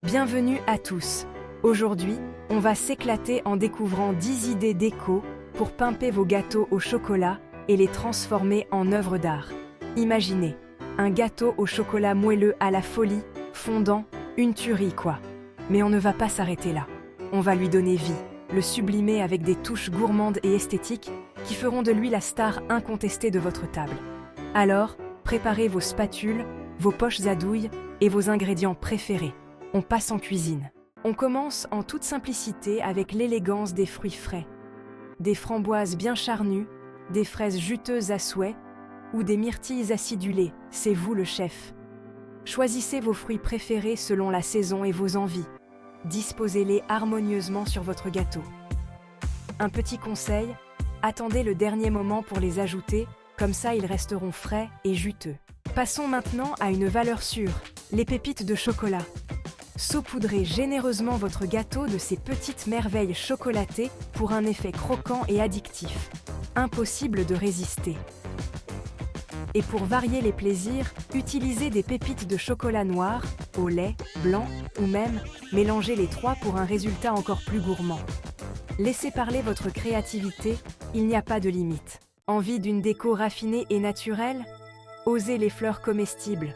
Bienvenue à tous. Aujourd'hui, on va s'éclater en découvrant 10 idées déco pour pimper vos gâteaux au chocolat et les transformer en œuvres d'art. Imaginez, un gâteau au chocolat moelleux à la folie, fondant, une tuerie quoi. Mais on ne va pas s'arrêter là. On va lui donner vie, le sublimer avec des touches gourmandes et esthétiques qui feront de lui la star incontestée de votre table. Alors, préparez vos spatules, vos poches à douille et vos ingrédients préférés. On passe en cuisine. On commence en toute simplicité avec l'élégance des fruits frais. Des framboises bien charnues, des fraises juteuses à souhait ou des myrtilles acidulées, c'est vous le chef. Choisissez vos fruits préférés selon la saison et vos envies. Disposez-les harmonieusement sur votre gâteau. Un petit conseil, attendez le dernier moment pour les ajouter, comme ça ils resteront frais et juteux. Passons maintenant à une valeur sûre, les pépites de chocolat. Saupoudrez généreusement votre gâteau de ces petites merveilles chocolatées pour un effet croquant et addictif. Impossible de résister. Et pour varier les plaisirs, utilisez des pépites de chocolat noir, au lait, blanc ou même mélangez les trois pour un résultat encore plus gourmand. Laissez parler votre créativité, il n'y a pas de limite. Envie d'une déco raffinée et naturelle? Osez les fleurs comestibles.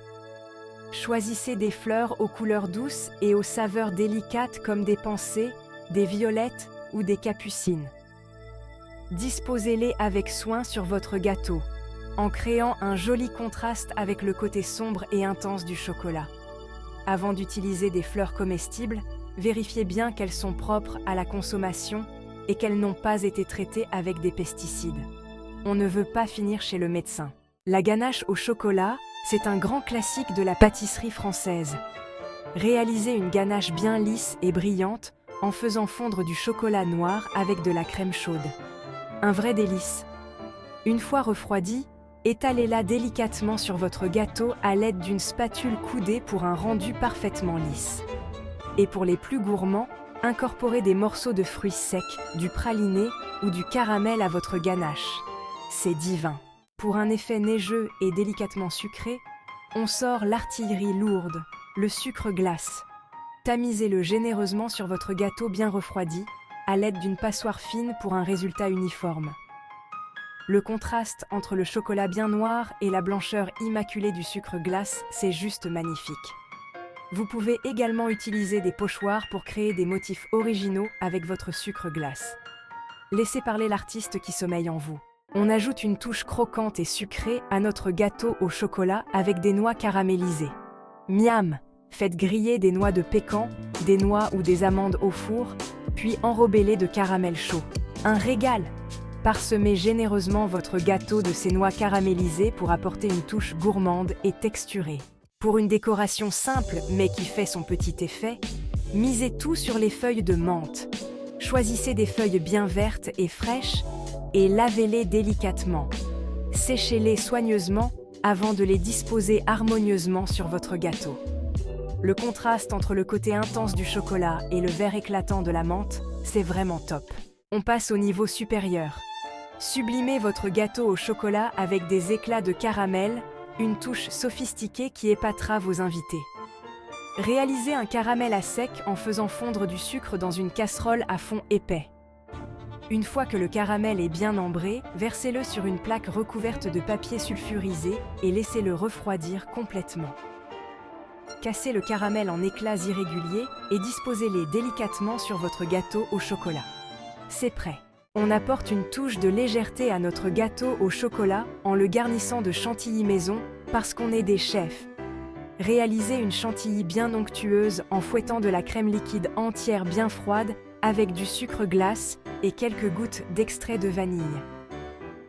Choisissez des fleurs aux couleurs douces et aux saveurs délicates comme des pensées, des violettes ou des capucines. Disposez-les avec soin sur votre gâteau, en créant un joli contraste avec le côté sombre et intense du chocolat. Avant d'utiliser des fleurs comestibles, vérifiez bien qu'elles sont propres à la consommation et qu'elles n'ont pas été traitées avec des pesticides. On ne veut pas finir chez le médecin. La ganache au chocolat, c'est un grand classique de la pâtisserie française. Réalisez une ganache bien lisse et brillante en faisant fondre du chocolat noir avec de la crème chaude. Un vrai délice. Une fois refroidie, étalez-la délicatement sur votre gâteau à l'aide d'une spatule coudée pour un rendu parfaitement lisse. Et pour les plus gourmands, incorporez des morceaux de fruits secs, du praliné ou du caramel à votre ganache. C'est divin. Pour un effet neigeux et délicatement sucré, on sort l'artillerie lourde, le sucre glace. Tamisez-le généreusement sur votre gâteau bien refroidi, à l'aide d'une passoire fine pour un résultat uniforme. Le contraste entre le chocolat bien noir et la blancheur immaculée du sucre glace, c'est juste magnifique. Vous pouvez également utiliser des pochoirs pour créer des motifs originaux avec votre sucre glace. Laissez parler l'artiste qui sommeille en vous. On ajoute une touche croquante et sucrée à notre gâteau au chocolat avec des noix caramélisées. Miam! Faites griller des noix de pécan, des noix ou des amandes au four, puis enrobez-les de caramel chaud. Un régal! Parsemez généreusement votre gâteau de ces noix caramélisées pour apporter une touche gourmande et texturée. Pour une décoration simple mais qui fait son petit effet, misez tout sur les feuilles de menthe. Choisissez des feuilles bien vertes et fraîches et lavez-les délicatement. Séchez-les soigneusement avant de les disposer harmonieusement sur votre gâteau. Le contraste entre le côté intense du chocolat et le vert éclatant de la menthe, c'est vraiment top. On passe au niveau supérieur. Sublimez votre gâteau au chocolat avec des éclats de caramel, une touche sophistiquée qui épatera vos invités. Réalisez un caramel à sec en faisant fondre du sucre dans une casserole à fond épais. Une fois que le caramel est bien ambré, versez-le sur une plaque recouverte de papier sulfurisé et laissez-le refroidir complètement. Cassez le caramel en éclats irréguliers et disposez-les délicatement sur votre gâteau au chocolat. C'est prêt. On apporte une touche de légèreté à notre gâteau au chocolat en le garnissant de chantilly maison parce qu'on est des chefs. Réalisez une chantilly bien onctueuse en fouettant de la crème liquide entière bien froide avec du sucre glace et quelques gouttes d'extrait de vanille.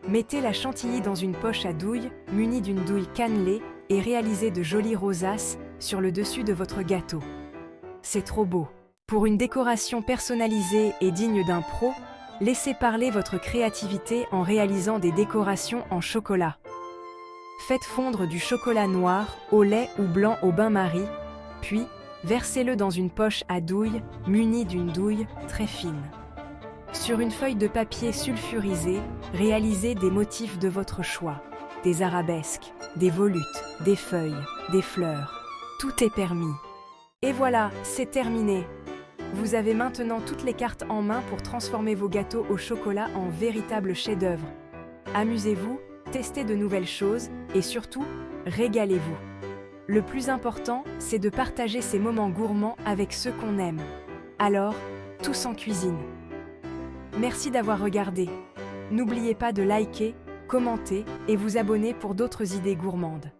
Mettez la chantilly dans une poche à douille munie d'une douille cannelée et réalisez de jolies rosaces sur le dessus de votre gâteau. C'est trop beau. Pour une décoration personnalisée et digne d'un pro, laissez parler votre créativité en réalisant des décorations en chocolat. Faites fondre du chocolat noir, au lait ou blanc au bain-marie, puis versez-le dans une poche à douille munie d'une douille très fine. Sur une feuille de papier sulfurisé, réalisez des motifs de votre choix. Des arabesques, des volutes, des feuilles, des fleurs. Tout est permis. Et voilà, c'est terminé. Vous avez maintenant toutes les cartes en main pour transformer vos gâteaux au chocolat en véritables chefs-d'œuvre. Amusez-vous, testez de nouvelles choses et surtout, régalez-vous. Le plus important, c'est de partager ces moments gourmands avec ceux qu'on aime. Alors, tous en cuisine. Merci d'avoir regardé. N'oubliez pas de liker, commenter et vous abonner pour d'autres idées gourmandes.